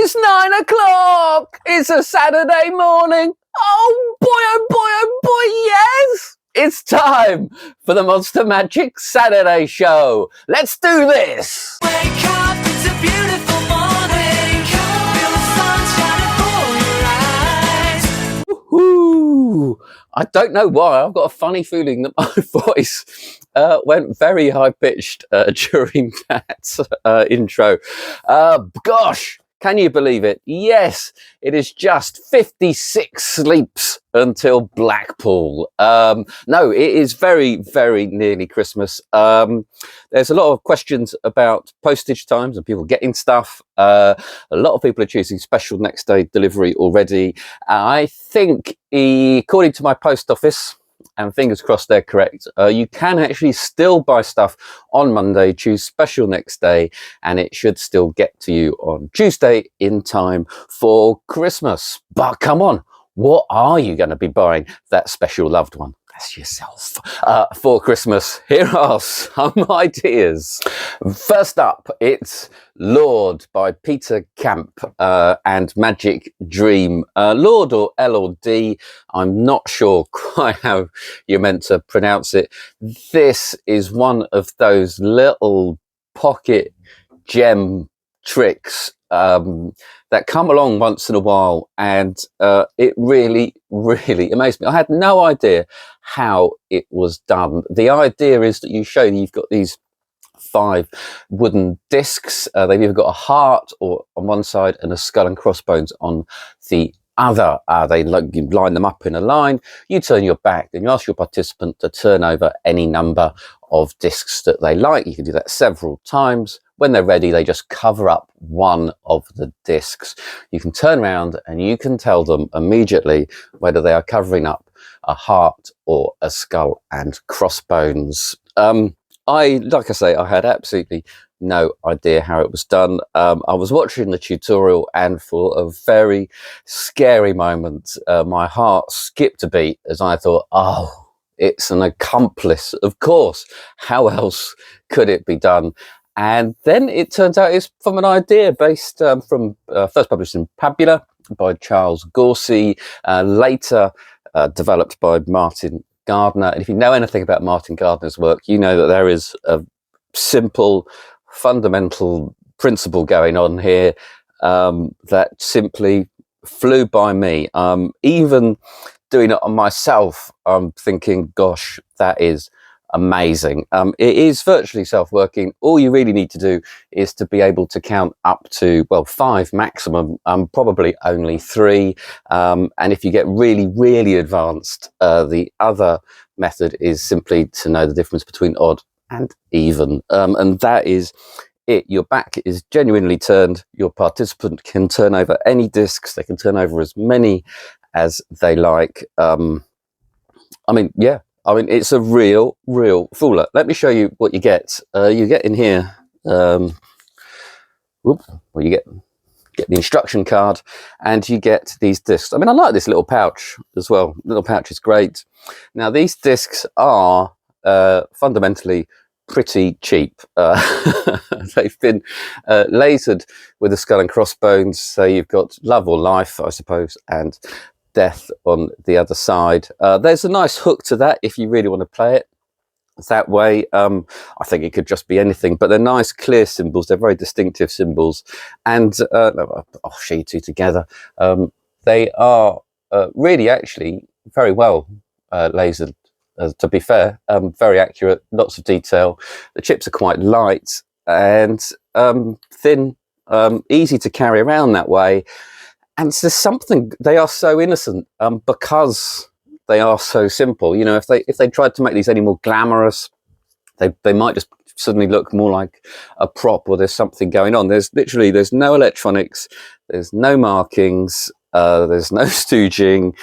It's 9 o'clock. It's a Saturday morning. Oh boy, yes. It's time for the Monster Magic Saturday show. Let's do this. Wake up, it's a beautiful morning. Feel the sun shining for your eyes. Woohoo! I don't know why. I've got a funny feeling that my voice went very high-pitched during that intro. Gosh, can you believe it? Yes, it is just 56 sleeps until Blackpool. No, it is very, very nearly Christmas. There's a lot of questions about postage times and people getting stuff. A lot of people are choosing special next day delivery already. I think, according to my post office, and fingers crossed they're correct, you can actually still buy stuff on Monday, choose special next day, and it should still get to you on Tuesday in time for Christmas. But come on, what are you going to be buying that special loved one? That's yourself. For Christmas, here are some ideas. First up, it's Lord by Peter Kamp and Magic Dream. Lord, or L or D, I'm not sure quite how you're meant to pronounce it. This is one of those little pocket gem tricks that come along once in a while, and it really, really amazed me. I had no idea how it was done. The idea is that you've got these 5 wooden discs. They've either got a heart or on one side and a skull and crossbones on the other. You line them up in a line, you turn your back, then you ask your participant to turn over any number of discs that they like. You can do that several times. When they're ready, they just cover up one of the discs. You can turn around and you can tell them immediately whether they are covering up a heart or a skull and crossbones. Like I say, I had absolutely no idea how it was done. I was watching the tutorial, and for a very scary moment, my heart skipped a beat as I thought, oh, it's an accomplice. Of course, how else could it be done? And then it turns out it's from an idea based from first published in Pabula by Charles Gorsey, later developed by Martin Gardner. And if you know anything about Martin Gardner's work, you know that there is a simple, fundamental principle going on here that simply flew by me. Even doing it on myself, I'm thinking, gosh, that is amazing. It is virtually self-working. All you really need to do is to be able to count up to, well, 5 maximum, probably only 3. And if you get really, really advanced, the other method is simply to know the difference between odd and even. And that is it. Your back is genuinely turned. Your participant can turn over any discs. They can turn over as many as they like. It's a real fooler. Let me show you what you get. You get in here, you get the instruction card, and you get these discs. I like this little pouch as well. The little pouch is great. Now, these discs are fundamentally pretty cheap. They've been lasered with a skull and crossbones, so you've got love or life, I suppose, and death on the other side. There's a nice hook to that if you really want to play it that way. I think it could just be anything, but they're nice clear symbols. They're very distinctive symbols, and I'll show you two together. They are really actually very well lasered, to be fair. Very accurate, lots of detail. The chips are quite light and thin, easy to carry around that way. And there's something, they are so innocent because they are so simple. You know, if they tried to make these any more glamorous, they might just suddenly look more like a prop, or there's something going on. There's no electronics, there's no markings, there's no stooging.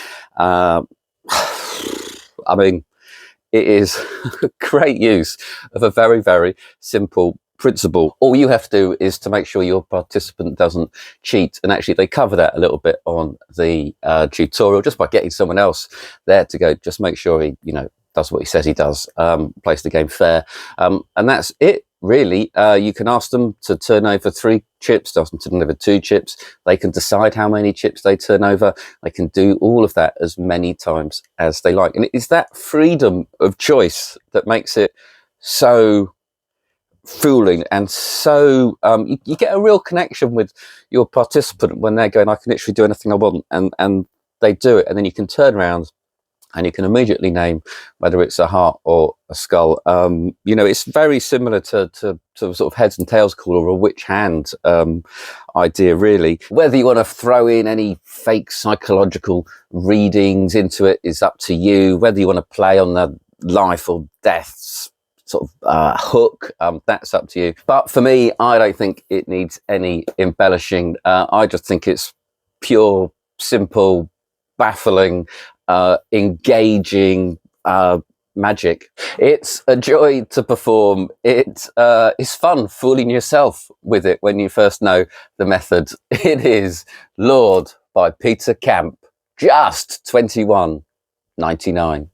It is a great use of a very, very simple principle. All you have to do is to make sure your participant doesn't cheat, and actually they cover that a little bit on the tutorial, just by getting someone else there to go, just make sure he does what he says he does, plays the game fair, and that's it really, you can ask them to turn over 3 chips, ask them to turn over 2 chips. They can decide how many chips they turn over. They can do all of that as many times as they like. And it is that freedom of choice that makes it so fooling, and so you get a real connection with your participant when they're going, I can literally do anything I want, and they do it. And then you can turn around and you can immediately name whether it's a heart or a skull. You know, it's very similar to sort of heads and tails call, or a which hand idea, really. Whether you want to throw in any fake psychological readings into it is up to you. Whether you want to play on the life or death sort of hook, that's up to you. But for me, I don't think it needs any embellishing. I just think it's pure, simple, baffling, engaging magic. It's a joy to perform. It is fun fooling yourself with it when you first know the method. It is Lord by Peter Kamp, just $21.99.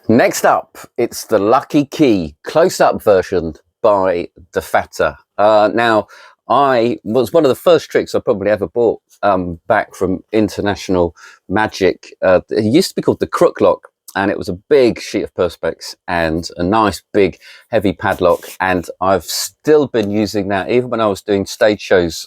Next up, it's the Lucky Key close-up version by DiFatta. Now, I was one of the first tricks I probably ever bought back from International Magic. It used to be called the Crook Lock, and it was a big sheet of perspex and a nice big heavy padlock. And I've still been using that, even when I was doing stage shows,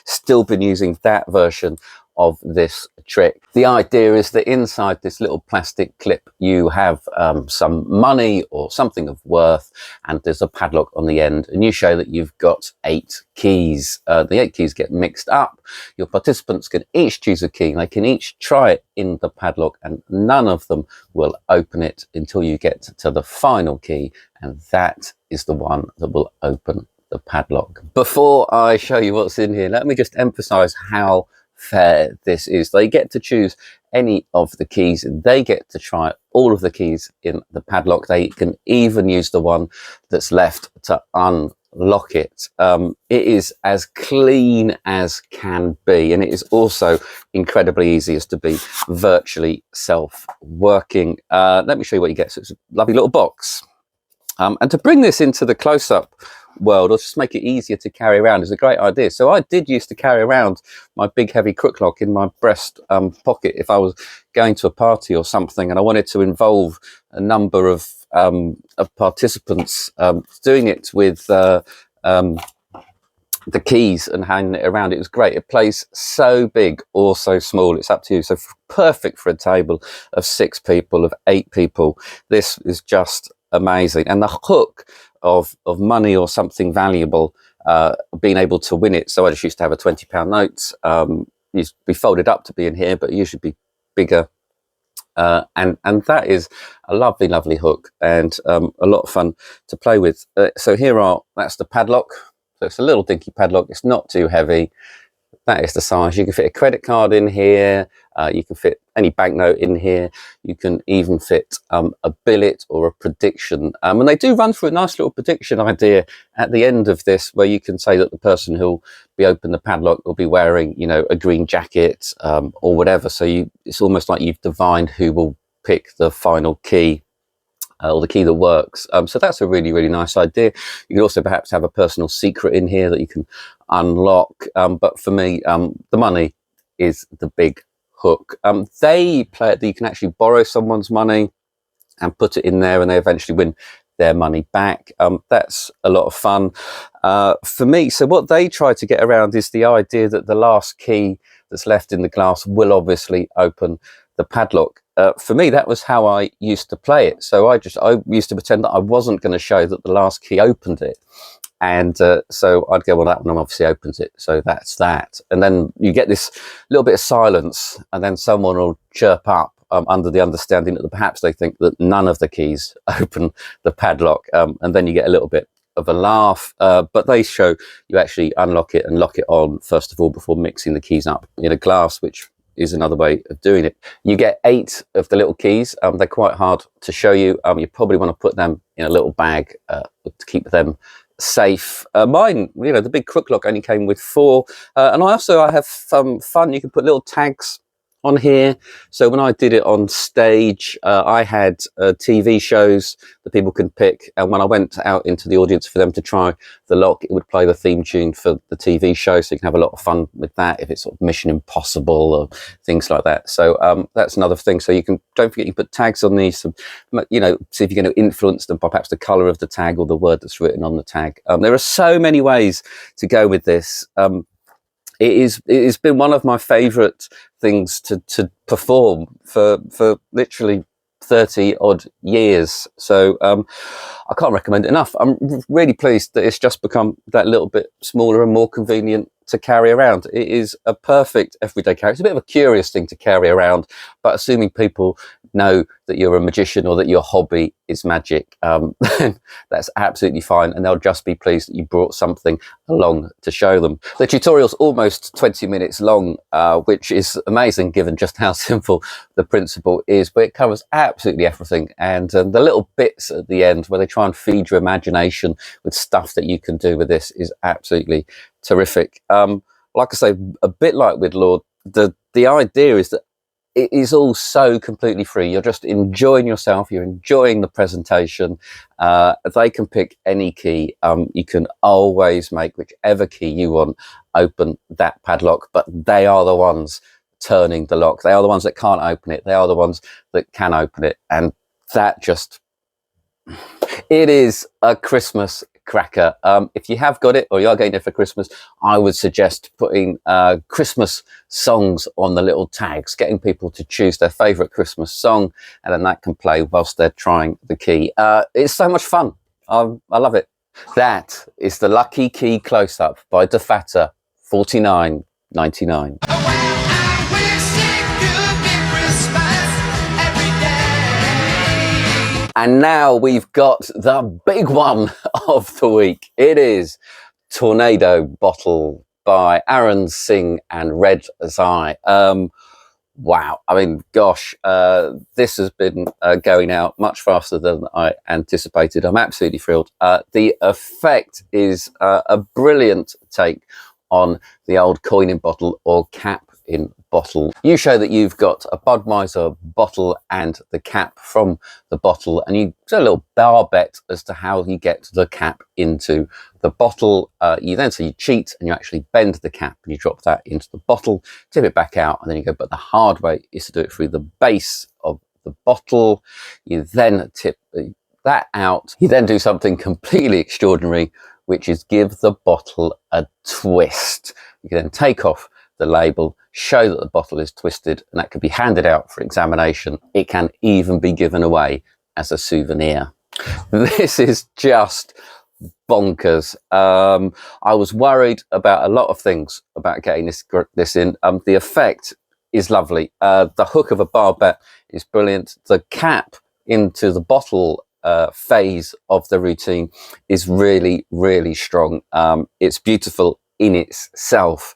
still been using that version of this trick. The idea is that inside this little plastic clip you have some money or something of worth, and there's a padlock on the end, and you show that you've got 8 keys. The 8 keys get mixed up. Your participants can each choose a key. They can each try it in the padlock, and none of them will open it until you get to the final key, and that is the one that will open the padlock. Before I show you what's in here, let me just emphasize how fair this is. They get to choose any of the keys, and they get to try all of the keys in the padlock. They can even use the one that's left to unlock it. It is as clean as can be, and it is also incredibly easy as to be virtually self-working. Let me show you what you get. So it's a lovely little box. And to bring this into the close-up world, or just make it easier to carry around, is a great idea. So I did used to carry around my big heavy crook lock in my breast pocket if I was going to a party or something, and I wanted to involve a number of participants, doing it with the keys and hanging it around. It was great. It plays so big or so small, it's up to you. So perfect for a table of 6 people, of 8 people. This is just amazing. And the hook of money or something valuable, being able to win it. So I just used to have a £20 note. Used to be folded up to be in here, but it usually be bigger. And that is a lovely, lovely hook, and a lot of fun to play with. So that's the padlock. So it's a little dinky padlock. It's not too heavy. That is the size. You can fit a credit card in here. You can fit any banknote in here. You can even fit a billet or a prediction. And they do run through a nice little prediction idea at the end of this, where you can say that the person who'll be opening the padlock will be wearing, you know, a green jacket or whatever. So it's almost like you've divined who will pick the final key. Or the key that works. So that's a really, really nice idea. You can also perhaps have a personal secret in here that you can unlock. But for me, the money is the big hook. They play it that you can actually borrow someone's money and put it in there, and they eventually win their money back. That's a lot of fun for me. So what they try to get around is the idea that the last key that's left in the glass will obviously open the padlock. For me, that was how I used to play it. So I used to pretend that I wasn't going to show that the last key opened it. And so I'd go, well, that one obviously opens it. So that's that. And then you get this little bit of silence, and then someone will chirp up under the understanding that perhaps they think that none of the keys open the padlock. And then you get a little bit of a laugh, but they show you actually unlock it and lock it on first of all before mixing the keys up in a glass, which is another way of doing it. You get 8 of the little keys. They're quite hard to show you. You probably want to put them in a little bag to keep them safe. Mine, you know, the big crook lock only came with 4. And I have some fun. You can put little tags on here. So when I did it on stage, I had TV shows that people can pick, and when I went out into the audience for them to try the lock, it would play the theme tune for the TV show, so you can have a lot of fun with that if it's sort of Mission Impossible or things like that. So that's another thing. So you can, don't forget, you put tags on these, you know, see if you're going to influence them by perhaps the color of the tag or the word that's written on the tag. There are so many ways to go with this. It has been one of my favorite things to perform for literally 30 odd years. So I can't recommend it enough. I'm really pleased that it's just become that little bit smaller and more convenient to carry around. It is a perfect everyday carry. It's a bit of a curious thing to carry around, but assuming people know that you're a magician or that your hobby is magic, then that's absolutely fine, and they'll just be pleased that you brought something along to show them. The tutorial's almost 20 minutes long, which is amazing given just how simple the principle is, but it covers absolutely everything. And the little bits at the end where they try and feed your imagination with stuff that you can do with this is absolutely terrific. Like I say, a bit like with Lord, the idea is that it is all so completely free. You're just enjoying yourself. You're enjoying the presentation. They can pick any key. You can always make whichever key you want open that padlock, but they are the ones turning the lock. They are the ones that can't open it. They are the ones that can open it. And that just, it is a Christmas cracker. If you have got it or you are getting it for Christmas, I would suggest putting Christmas songs on the little tags, getting people to choose their favorite Christmas song, and then that can play whilst they're trying the key. It's so much fun. I love it. That is the Lucky Key Close-Up by DiFatta, $49.99. And now we've got the big one of the week. It is Tornado Bottle by Hsing and Red Tsai. Wow. I mean, gosh, this has been going out much faster than I anticipated. I'm absolutely thrilled. The effect is a brilliant take on the old coin in bottle or cap in bottle. You show that you've got a Budweiser bottle and the cap from the bottle, and you do a little bar bet as to how you get the cap into the bottle. You cheat and you actually bend the cap and you drop that into the bottle, tip it back out, and then you go, but the hard way is to do it through the base of the bottle. You then tip that out. You then do something completely extraordinary, which is give the bottle a twist. You can then take off the label, show that the bottle is twisted, and that can be handed out for examination. It can even be given away as a souvenir. This is just bonkers. I was worried about a lot of things about getting this in. The effect is lovely. The hook of a bar bet is brilliant. The cap into the bottle phase of the routine is really, really strong. It's beautiful in itself.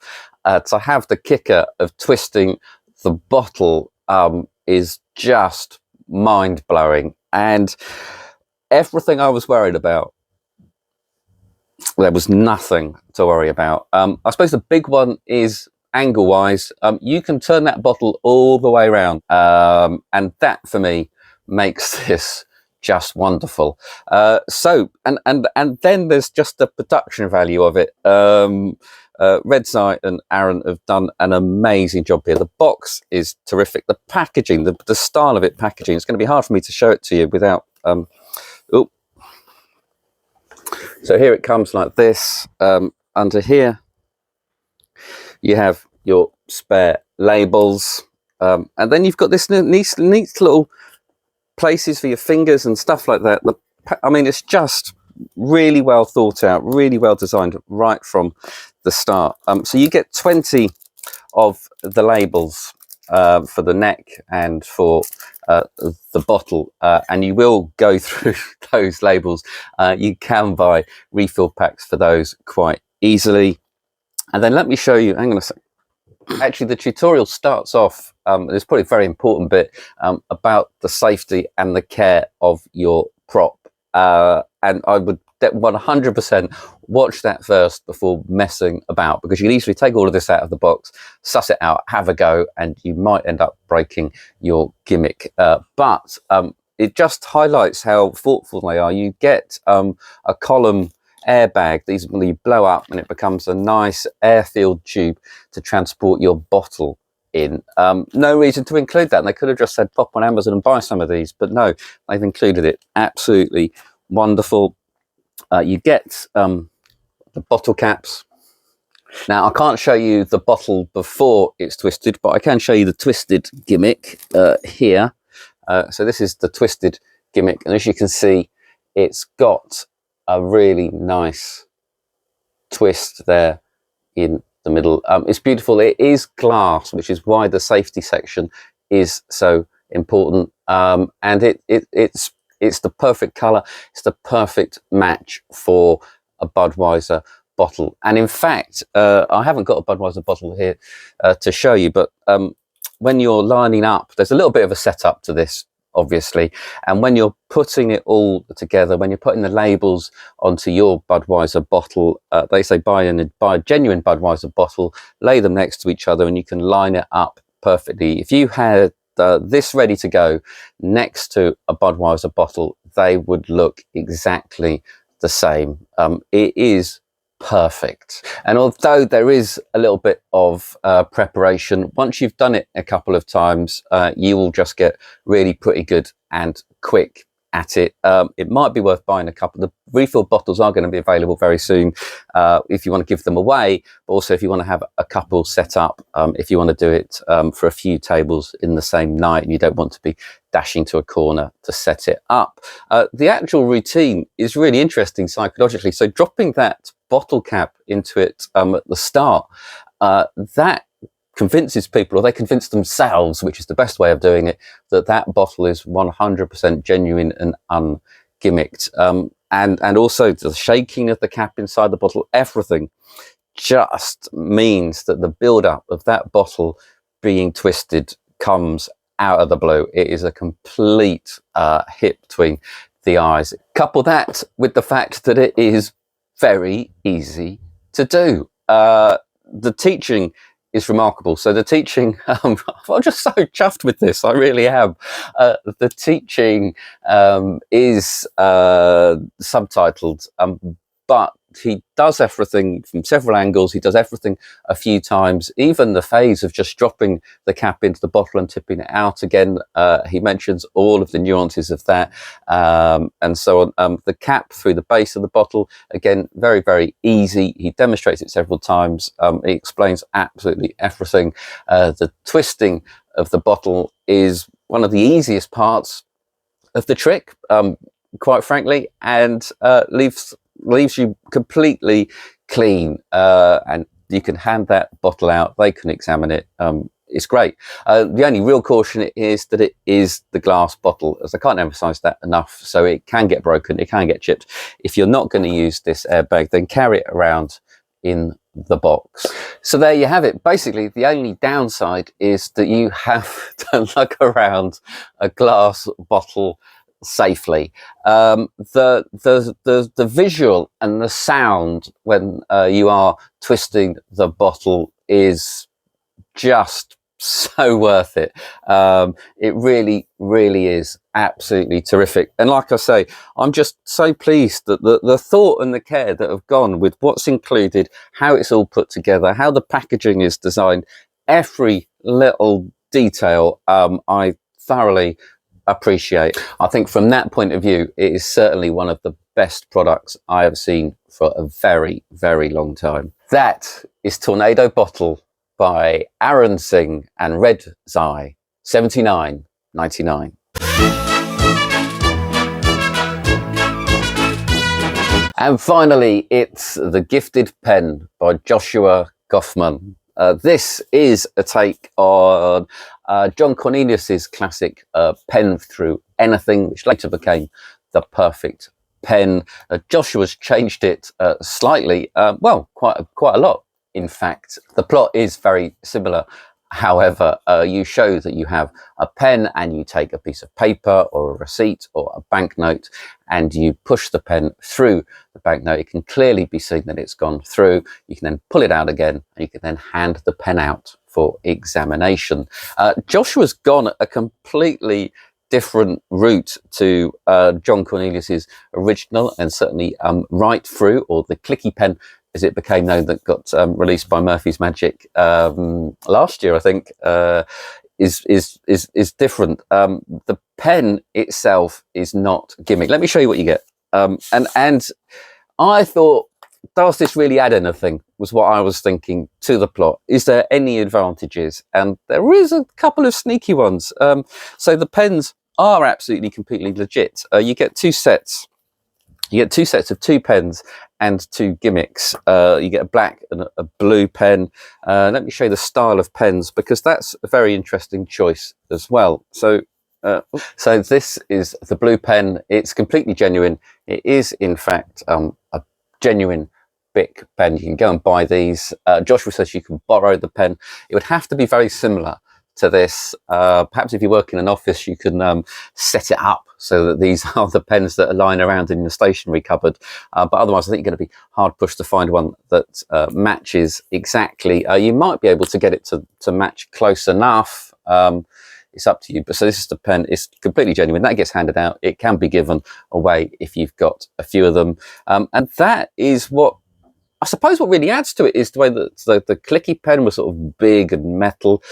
To have the kicker of twisting the bottle is just mind-blowing. And everything I was worried about, there was nothing to worry about. I suppose the big one is angle-wise. You can turn that bottle all the way around. And that, for me, makes this just wonderful. And then there's just the production value of it. Red Tsai and Aaron have done an amazing job here. The box is terrific. The packaging, the style of it packaging, it's going to be hard for me to show it to you without... So here it comes like this. Under here, you have your spare labels. And then you've got this neat little places for your fingers and stuff like that. I mean, it's just really well thought out, really well designed right from the start. So you get 20 of the labels for the neck and for the bottle, and you will go through those labels. You can buy refill packs for those quite easily. And then let me show you, hang on a sec. Actually, the tutorial starts off, it's probably a very important bit, about the safety and the care of your prop. And I would 100% watch that first before messing about, because you can easily take all of this out of the box, suss it out, have a go, and you might end up breaking your gimmick. But it just highlights how thoughtful they are. You get a column airbag. These will blow up and it becomes a nice air-filled tube to transport your bottle in. No reason to include that. And they could have just said pop on Amazon and buy some of these, but no, they've included it. Absolutely wonderful. You get the bottle caps. Now, I can't show you the bottle before it's twisted, but I can show you the twisted gimmick here. So this is the twisted gimmick, and as you can see, it's got a really nice twist there in the middle. It's beautiful. It is glass, which is why the safety section is so important. And it's the perfect color. It's the perfect match for a Budweiser bottle. And in fact, I haven't got a Budweiser bottle here to show you, but when you're lining up, there's a little bit of a setup to this, obviously. And when you're putting it all together, when you're putting the labels onto your Budweiser bottle, they say buy a genuine Budweiser bottle, lay them next to each other, and you can line it up perfectly. If you had this ready to go next to a Budweiser bottle, they would look exactly the same. It is perfect. And although there is a little bit of preparation, once you've done it a couple of times, you will just get really pretty good and quick at it. It might be worth buying a couple. The refill bottles are going to be available very soon if you want to give them away, but also if you want to have a couple set up, if you want to do it for a few tables in the same night and you don't want to be dashing to a corner to set it up. The actual routine is really interesting psychologically. So dropping that bottle cap into it at the start, that convinces people, or they convince themselves, which is the best way of doing it, that that bottle is 100% genuine and ungimmicked. And also the shaking of the cap inside the bottle, everything just means that the build-up of that bottle being twisted comes out of the blue. It is a complete hit between the eyes. Couple that with the fact that it is very easy to do. The teaching is remarkable. So the teaching, I'm just so chuffed with this. I really am. The teaching is subtitled, but he does everything from several angles. He does everything a few times, even the phase of just dropping the cap into the bottle and tipping it out again. He mentions all of the nuances of that and so on. The cap through the base of the bottle, again, very, very easy. He demonstrates it several times. He explains absolutely everything. The twisting of the bottle is one of the easiest parts of the trick, quite frankly, and leaves you completely clean, and you can hand that bottle out. They can examine it. It's great. The only real caution is that it is the glass bottle, as I can't emphasize that enough. So it can get broken, it can get chipped. If you're not going to use this airbag, then carry it around in the box. So there you have it. Basically, the only downside is that you have to lug around a glass bottle safely. The visual and the sound when you are twisting the bottle is just so worth it. It really, really is absolutely terrific. And like I say, I'm just so pleased that the thought and the care that have gone with what's included, how it's all put together, how the packaging is designed, every little detail, I thoroughly appreciate. I think from that point of view, it is certainly one of the best products I have seen for a very, very long time. That is Tornado Bottle by Hsing and Red Tsai, $79.99. And finally, it's The Gifted Pen by Joshua Kaufmann. This is a take on John Cornelius's classic Pen Through Anything, which later became The Perfect Pen. Joshua's changed it slightly, well, quite a lot, in fact. The plot is very similar However, you show that you have a pen and you take a piece of paper or a receipt or a banknote and you push the pen through the banknote. It can clearly be seen that it's gone through. You can then pull it out again and you can then hand the pen out for examination. Joshua's gone a completely different route to John Cornelius's original and certainly right through, or the clicky pen as it became known, that got released by Murphy's Magic last year, I think, is different. The pen itself is not gimmick. Let me show you what you get. And I thought, does this really add anything? Was what I was thinking to the plot. Is there any advantages? And there is a couple of sneaky ones. So the pens are absolutely completely legit. You get two sets. You get two sets of 2 pens and 2 gimmicks. You get a black and a blue pen. Let me show you the style of pens, because that's a very interesting choice as well. So this is the blue pen. It's completely genuine. It is, in fact, a genuine Bic pen. You can go and buy these. Joshua says you can borrow the pen. It would have to be very similar to this. Perhaps if you work in an office, you can set it up so that these are the pens that are lying around in the stationery cupboard. But otherwise, I think you're going to be hard pushed to find one that matches exactly. You might be able to get it to match close enough. It's up to you. But so this is the pen. It's completely genuine. That gets handed out. It can be given away if you've got a few of them. And that is what, I suppose what really adds to it is the way that the clicky pen was sort of big and metal.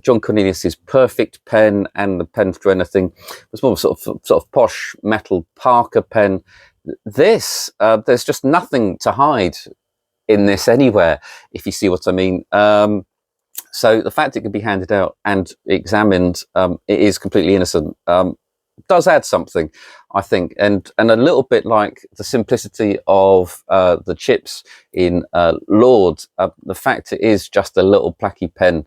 John Cornelius's perfect pen and the pen for anything was more sort of posh metal Parker pen. This, there's just nothing to hide in this anywhere, if you see what I mean. So the fact it can be handed out and examined, it is completely innocent. Does add something, I think, and a little bit like the simplicity of the chips in Lord. The fact it is just a little placky pen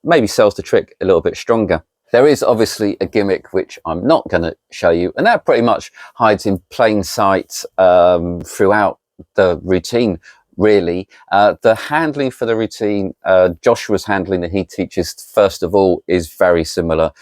maybe sells the trick a little bit stronger. There is obviously a gimmick which I'm not going to show you, and that pretty much hides in plain sight throughout the routine. Really, the handling for the routine, Joshua's handling that he teaches, first of all, is very similar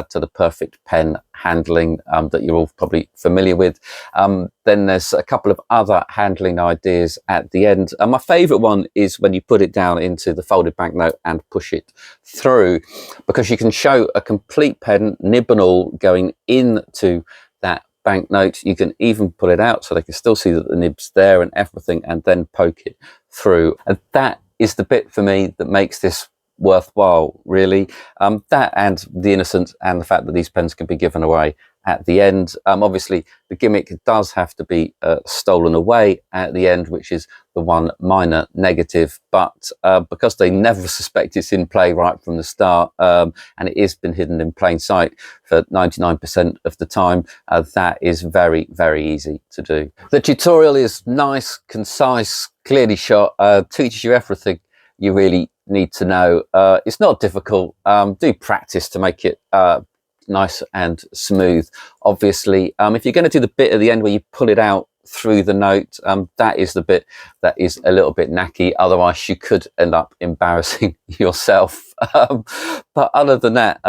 to the perfect pen handling that you're all probably familiar with. Then there's a couple of other handling ideas at the end. My favourite one is when you put it down into the folded banknote and push it through, because you can show a complete pen, nib and all, going into that banknote. You can even pull it out so they can still see that the nib's there and everything, and then poke it through. And that is the bit for me that makes this worthwhile, really. That and the innocence and the fact that these pens can be given away at the end. Obviously, the gimmick does have to be stolen away at the end, which is the one minor negative. But because they never suspect it's in play right from the start, and it has been hidden in plain sight for 99% of the time, that is very, very easy to do. The tutorial is nice, concise, clearly shot, teaches you everything you really need to know. It's not difficult. Do practice to make it nice and smooth. Obviously, if you're going to do the bit at the end where you pull it out through the note, that is the bit that is a little bit knacky. Otherwise, you could end up embarrassing yourself. But other than that,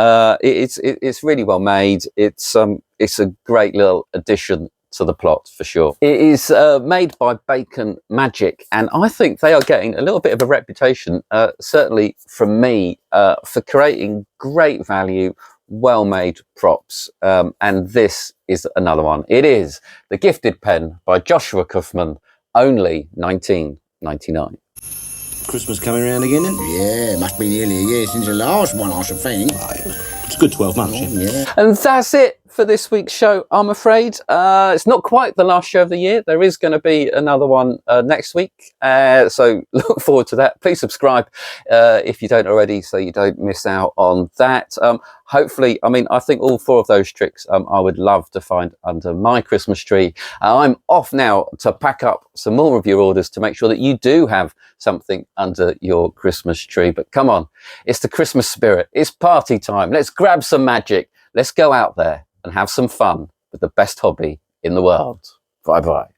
it's really well made. It's a great little addition to the plot for sure. It is made by Bacon Magic, and I think they are getting a little bit of a reputation, certainly from me, for creating great value, well-made props, and this is another one. It is the Gifted Pen by Joshua Kaufmann, only $19.99. Christmas coming around again then? Yeah, must be nearly a year since the last one, I should think. It's a good 12 months, Yeah. And that's it for this week's show, I'm afraid. It's not quite the last show of the year. There is going to be another one next week. So look forward to that. Please subscribe if you don't already, so you don't miss out on that. Hopefully, I mean, I think all 4 of those tricks I would love to find under my Christmas tree. I'm off now to pack up some more of your orders to make sure that you do have something under your Christmas tree. But come on, it's the Christmas spirit. It's party time. Let's grab some magic. Let's go out there and have some fun with the best hobby in the world. Bye-bye.